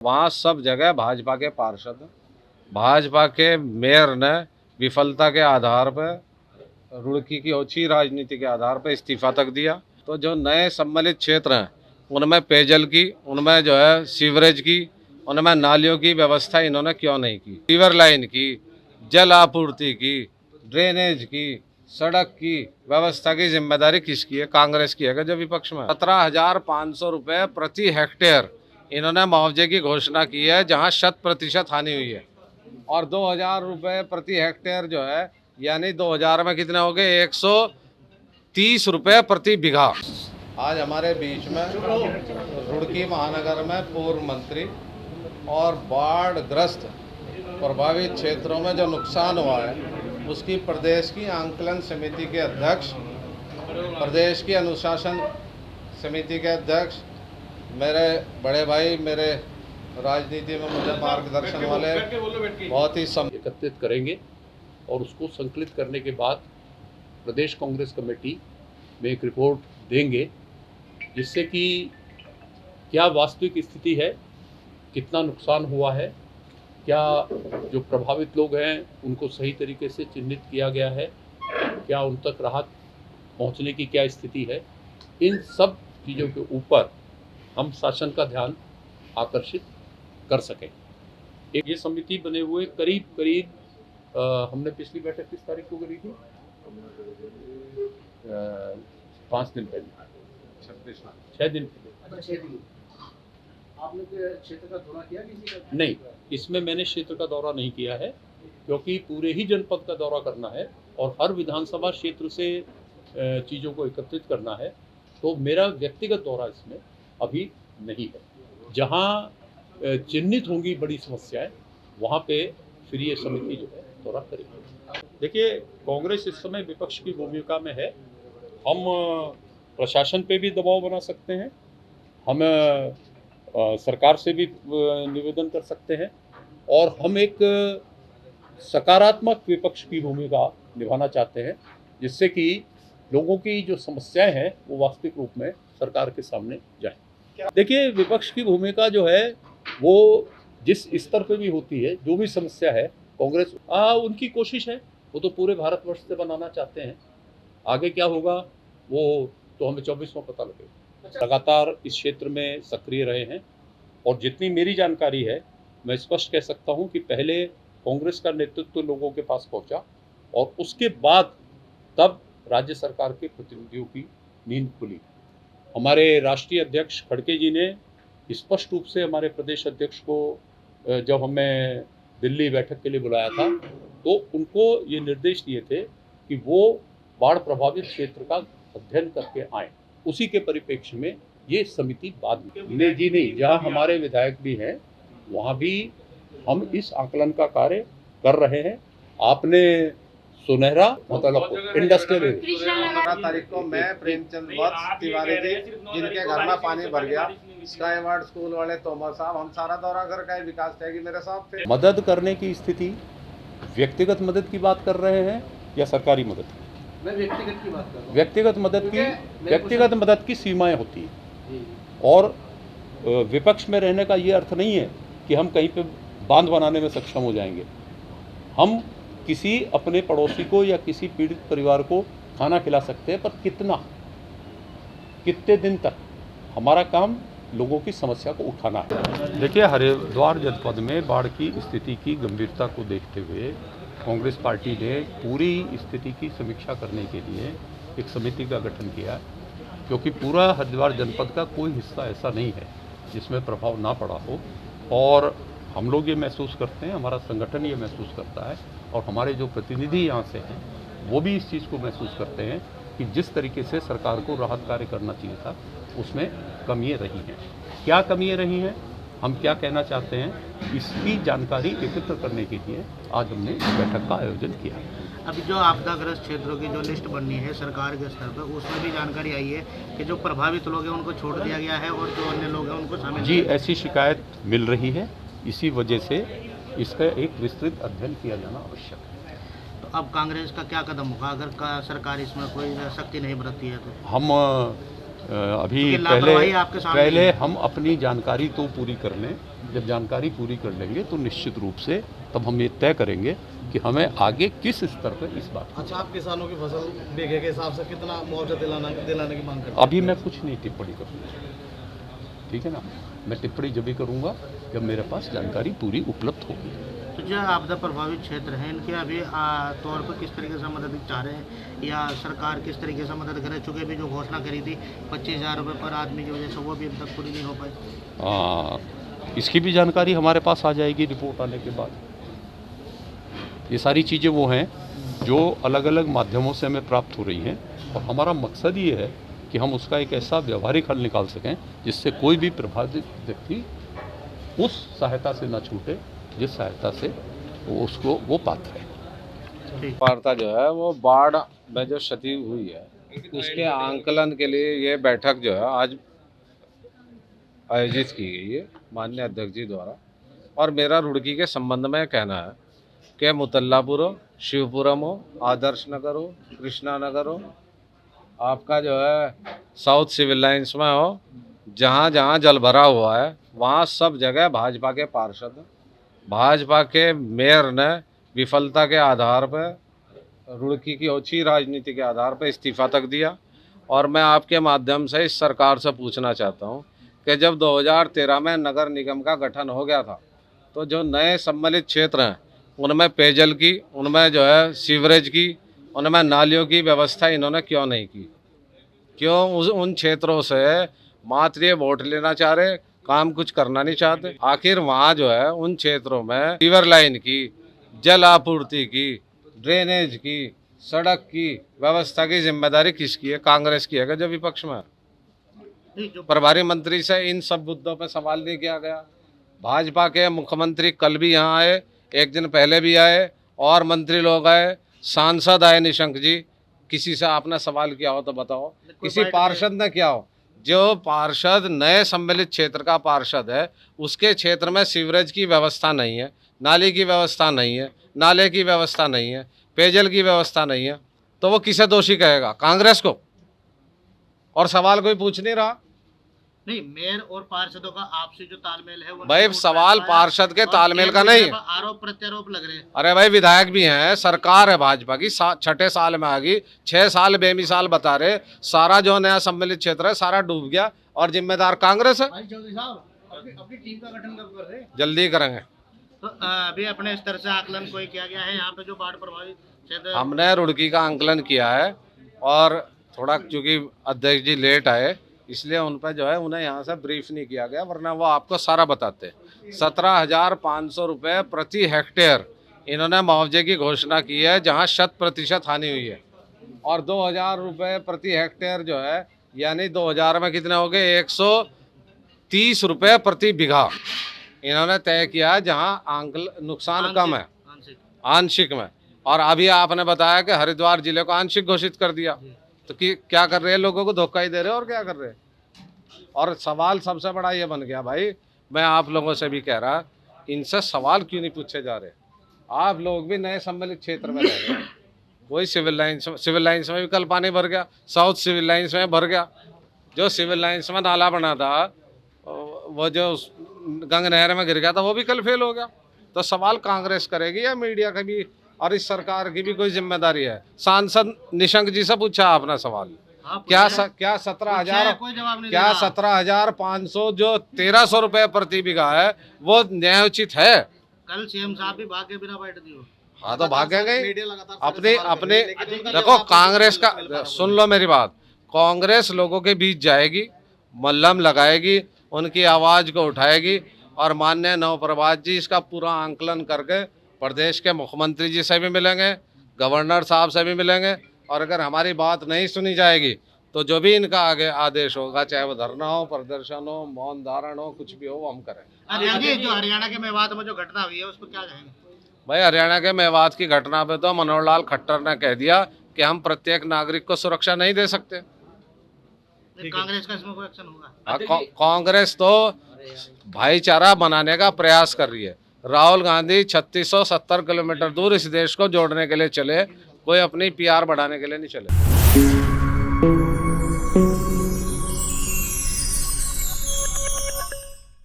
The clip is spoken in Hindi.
वहाँ सब जगह भाजपा के पार्षद, भाजपा के मेयर ने विफलता के आधार पर, रुड़की की ओछी राजनीति के आधार पर इस्तीफा तक दिया। तो जो नए सम्मिलित क्षेत्र हैं उनमें पेयजल की, उनमें जो है सीवरेज की, उनमें नालियों की व्यवस्था इन्होंने क्यों नहीं की? सीवर लाइन की, जल आपूर्ति की, ड्रेनेज की, सड़क की व्यवस्था की जिम्मेदारी किसकी है? कांग्रेस की है जो विपक्ष में। 17,500 रुपये प्रति हेक्टेयर इन्होंने मुआवजे की घोषणा की है, जहां 100% हानि हुई है। और 2,000 रुपये प्रति हेक्टेयर जो है, यानी 2000 में कितने हो गए? 130 रुपये प्रति बीघा। आज हमारे बीच में रुड़की महानगर में पूर्व मंत्री और बाढ़ग्रस्त प्रभावित क्षेत्रों में जो नुकसान हुआ है उसकी प्रदेश की आंकलन समिति के अध्यक्ष, प्रदेश की अनुशासन समिति के अध्यक्ष, मेरे बड़े भाई, मेरे राजनीति में मुझे मार्गदर्शन वाले बहुत ही एकत्रित करेंगे और उसको संकलित करने के बाद प्रदेश कांग्रेस कमेटी में एक रिपोर्ट देंगे, जिससे कि क्या वास्तविक स्थिति है, कितना नुकसान हुआ है, क्या जो प्रभावित लोग हैं उनको सही तरीके से चिन्हित किया गया है, क्या उन तक राहत पहुंचने की क्या स्थिति है, इन सब चीज़ों के ऊपर हम शासन का ध्यान आकर्षित कर सकें। एक ये समिति बने हुए करीब हमने पिछली बैठक किस तारीख को करी थी? 5 दिन पहले, 6 दिन पहले। आपने क्षेत्र का दौरा किया किसी का? नहीं, इसमें मैंने क्षेत्र का दौरा नहीं किया है, क्योंकि पूरे ही जनपद का दौरा करना है और हर विधानसभा क्षेत्र से चीज़ों को एकत्रित करना है। तो मेरा व्यक्तिगत दौरा इसमें अभी नहीं है। जहाँ चिन्हित होंगी बड़ी समस्याएं, वहाँ पे फिर ये समिति जो है दौरा करेगी। देखिए, कांग्रेस इस समय विपक्ष की भूमिका में है। हम प्रशासन पे भी दबाव बना सकते हैं, हम सरकार से भी निवेदन कर सकते हैं, और हम एक सकारात्मक विपक्ष की भूमिका निभाना चाहते हैं, जिससे कि लोगों की जो समस्याएं हैं वो वास्तविक रूप में सरकार के सामने जाएं। देखिए, विपक्ष की भूमिका जो है वो जिस स्तर पे भी होती है, जो भी समस्या है, कांग्रेस उनकी कोशिश है, वो तो पूरे भारतवर्ष से बनाना चाहते हैं। आगे क्या होगा वो तो हमें 24 में पता लगेगा। लगातार इस क्षेत्र में सक्रिय रहे हैं, और जितनी मेरी जानकारी है मैं स्पष्ट कह सकता हूं कि पहले कांग्रेस का नेतृत्व लोगों के पास पहुंचा, और उसके बाद तब राज्य सरकार के प्रतिनिधियों की नींद खुली। हमारे राष्ट्रीय अध्यक्ष खड़गे जी ने स्पष्ट रूप से हमारे प्रदेश अध्यक्ष को जब हमें दिल्ली बैठक के लिए बुलाया था, तो उनको ये निर्देश दिए थे कि वो बाढ़ प्रभावित क्षेत्र का अध्ययन करके आए। उसी के परिप्रेक्ष्य में ये समिति बाद में नहीं, जहाँ हमारे विधायक भी हैं वहाँ भी हम इस आकलन का कार्य कर रहे हैं। आपने सुनहरा मतलब इंडस्ट्रियल 15 तारीख को मैं प्रेमचंद वत्स तिवारी जी, जिनके घर में पानी भर गया, स्काई वार्ड स्कूल वाले तोमर साहब, हम सारा दौरा करके विकास त्यागी मेरे साथ थे। मदद करने की स्थिति, व्यक्तिगत मदद की बात कर रहे हैं या सरकारी मदद की? मैं व्यक्तिगत की बात कर रहा हूं। व्यक्तिगत मदद की सीमाएं होती हैं, और विपक्ष में रहने का ये अर्थ नहीं है कि हम कहीं पे बांध बनाने में सक्षम हो जाएंगे। हम किसी अपने पड़ोसी को या किसी पीड़ित परिवार को खाना खिला सकते हैं, पर कितने दिन तक? हमारा काम लोगों की समस्या को उठाना है। देखिए, हरिद्वार जनपद में बाढ़ की स्थिति की गंभीरता को देखते हुए कांग्रेस पार्टी ने पूरी स्थिति की समीक्षा करने के लिए एक समिति का गठन किया, क्योंकि पूरा हरिद्वार जनपद का कोई हिस्सा ऐसा नहीं है जिसमें प्रभाव ना पड़ा हो। और हम लोग ये महसूस करते हैं, हमारा संगठन ये महसूस करता है, और हमारे जो प्रतिनिधि यहाँ से हैं वो भी इस चीज़ को महसूस करते हैं कि जिस तरीके से सरकार को राहत कार्य करना चाहिए था उसमें कमियाँ रही हैं। क्या कमियाँ रही हैं, हम क्या कहना चाहते हैं, इसकी जानकारी एकत्र करने के लिए आज हमने इस बैठक का आयोजन किया। अभी जो आपदाग्रस्त क्षेत्रों की जो लिस्ट बननी है सरकार के स्तर पर, उसमें भी जानकारी आई है कि जो प्रभावित लोग हैं उनको छोड़ दिया गया है और जो अन्य लोग हैं उनको शामिल। जी, ऐसी शिकायत मिल रही है, इसी वजह से इसका एक विस्तृत अध्ययन किया जाना आवश्यक है। तो अब कांग्रेस का क्या कदम होगा अगर सरकार इसमें कोई सख्ती नहीं बरतती है तो? हम अभी क्योंकि लापरवाही पहले आपके सामने पहले है। हम अपनी जानकारी तो पूरी कर लें। जब जानकारी पूरी कर लेंगे तो निश्चित रूप से तब हम ये तय करेंगे कि हमें आगे किस स्तर पर इस बात अच्छा, आप किसानों की फसल बीघे के हिसाब से कितना मुआवजा दिलाने की मांग करते हैं? अभी मैं कुछ नहीं टिप्पणी करूँगा, ठीक है ना। मैं टिप्पणी जब भी करूँगा जब मेरे पास जानकारी पूरी उपलब्ध होगी। तो जो आपदा प्रभावित क्षेत्र हैं इनके अभी तौर पर किस तरीके से मदद चाह रहे हैं या सरकार किस तरीके से मदद करे? चूँकि अभी जो घोषणा करी थी 25,000 रुपये पर आदमी की वजह से वो भी अब तक पूरी नहीं हो पाई। इसकी भी जानकारी हमारे पास आ जाएगी रिपोर्ट आने के बाद। ये सारी चीज़ें वो हैं जो अलग अलग माध्यमों से हमें प्राप्त हो रही हैं और हमारा मकसद ये है कि हम उसका एक ऐसा व्यवहारिक हल निकाल सकें जिससे कोई भी प्रभावित व्यक्ति उस सहायता से न छूटे जिस सहायता से वो पात्र है। वार्ता जो है वो बाढ़ में जो क्षति हुई है उसके आंकलन के लिए ये बैठक जो है आज आयोजित की गई है माननीय अध्यक्ष जी द्वारा। और मेरा रुड़की के संबंध में कहना है कि मुतल्लापुर हो, शिवपुरम हो, आदर्श नगर हो, कृष्णा नगर हो, आपका जो है साउथ सिविल लाइन्स में हो, जहाँ जहाँ जल भरा हुआ है वहाँ सब जगह भाजपा के पार्षद, भाजपा के मेयर ने विफलता के आधार पर, रुड़की की ओछी राजनीति के आधार पर इस्तीफा तक दिया। और मैं आपके माध्यम से इस सरकार से पूछना चाहता हूँ कि जब 2013 में नगर निगम का गठन हो गया था तो जो नए सम्मिलित क्षेत्र हैं उनमें पेयजल की, उनमें जो है सीवरेज की, उनमें नालियों की व्यवस्था इन्होंने क्यों नहीं की? क्यों उन क्षेत्रों से मात्र ये वोट लेना चाह रहे, काम कुछ करना नहीं चाहते? आखिर वहाँ जो है उन क्षेत्रों में सीवर लाइन की, जल आपूर्ति की, ड्रेनेज की, सड़क की व्यवस्था की जिम्मेदारी किसकी है? कांग्रेस की है क्या जो विपक्ष में? प्रभारी मंत्री से इन सब मुद्दों पर सवाल नहीं किया गया। भाजपा के मुख्यमंत्री कल भी यहाँ आए, एक दिन पहले भी आए और मंत्री लोग आए, सांसद आए निशंक जी। किसी से आपने सवाल किया हो तो बताओ, किसी पार्षद ने किया हो? जो पार्षद नए सम्मिलित क्षेत्र का पार्षद है उसके क्षेत्र में सीवरेज की व्यवस्था नहीं है, नाली की व्यवस्था नहीं है, नाले की व्यवस्था नहीं है, पेयजल की व्यवस्था नहीं है, तो वो किसे दोषी कहेगा? कांग्रेस को? और सवाल कोई पूछ नहीं रहा। नहीं, मेयर और पार्षदों का आपसी जो तालमेल है वो भाई सवाल पार्षद के तालमेल का नहीं है, आरोप प्रत्यारोप लग रहे हैं। अरे भाई विधायक भी हैं, सरकार है भाजपा की, छठे साल में आ गई, 6 साल बेमिसाल बता रहे, सारा जो नया सम्मिलित क्षेत्र है सारा डूब गया और जिम्मेदार कांग्रेस है। चौधरी साहब अपनी टीम का गठन कब कर रहे हैं? जल्दी करेंगे। तो अभी अपने स्तर से आकलन कोई किया गया है यहाँ पे जो बाढ़ प्रभावित क्षेत्र? हमने रुड़की का आंकलन किया है और थोड़ा चूंकि अध्यक्ष जी लेट आए इसलिए उन पर जो है उन्हें यहाँ से ब्रीफ नहीं किया गया, वरना वो आपको सारा बताते। 17,500 रुपये प्रति हेक्टेयर इन्होंने मुआवजे की घोषणा की है जहाँ 100% हानि हुई है, और 2,000 रुपये प्रति हेक्टेयर जो है यानी 2000 में कितने हो गए? 130 रुपये प्रति बीघा इन्होंने तय किया जहाँ नुकसान कम है आंशिक में। और अभी आपने बताया कि हरिद्वार जिले को आंशिक घोषित कर दिया, तो क्या कर रहे हैं? लोगों को धोखा ही दे रहे हैं और क्या कर रहे हैं? और सवाल सबसे बड़ा ये बन गया भाई, मैं आप लोगों से भी कह रहा, इनसे सवाल क्यों नहीं पूछे जा रहे? आप लोग भी नए सम्मिलित क्षेत्र में रह रहे हैं, वही सिविल लाइन्स में भी कल पानी भर गया, साउथ सिविल लाइन्स में भर गया। जो सिविल लाइन्स में नाला बना था वो जो गंग नहर में गिर गया था वो भी कल फेल हो गया। तो सवाल कांग्रेस करेगी या मीडिया का भी और इस सरकार की भी कोई जिम्मेदारी है? सांसद निशंक जी से पूछा आपने सवाल, क्या 17,000 क्या 17,500 जो 1,300 रुपये प्रति बीघा है वो न्यायोचित है? कल सीएम साहब भी भाग के बिना बैठ दिए। हाँ तो भागेंगे अपने देखो कांग्रेस का, सुन लो मेरी बात, कांग्रेस लोगों के बीच जाएगी, मल्लम लगाएगी, उनकी आवाज को उठाएगी और माननीय नवप्रभात जी इसका पूरा आंकलन करके प्रदेश के मुख्यमंत्री जी से भी मिलेंगे, गवर्नर साहब से भी मिलेंगे, और अगर हमारी बात नहीं सुनी जाएगी तो जो भी इनका आगे आदेश होगा, चाहे वो धरना हो, प्रदर्शन हो, मौन धारण हो, कुछ भी हो, वो हम करेंगे। जो हरियाणा के मेवात में जो घटना हुई है उस पर क्या कहेंगे? भाई हरियाणा के मेवात की घटना पे तो मनोहर लाल खट्टर ने कह दिया कि हम प्रत्येक नागरिक को सुरक्षा नहीं दे सकते। कांग्रेस का इसमें कोई एक्शन होगा? कांग्रेस तो भाईचारा बनाने का प्रयास कर रही है। राहुल गांधी 3670 किलोमीटर दूर इस देश को जोड़ने के लिए चले, कोई अपनी PR बढ़ाने के लिए नहीं चले।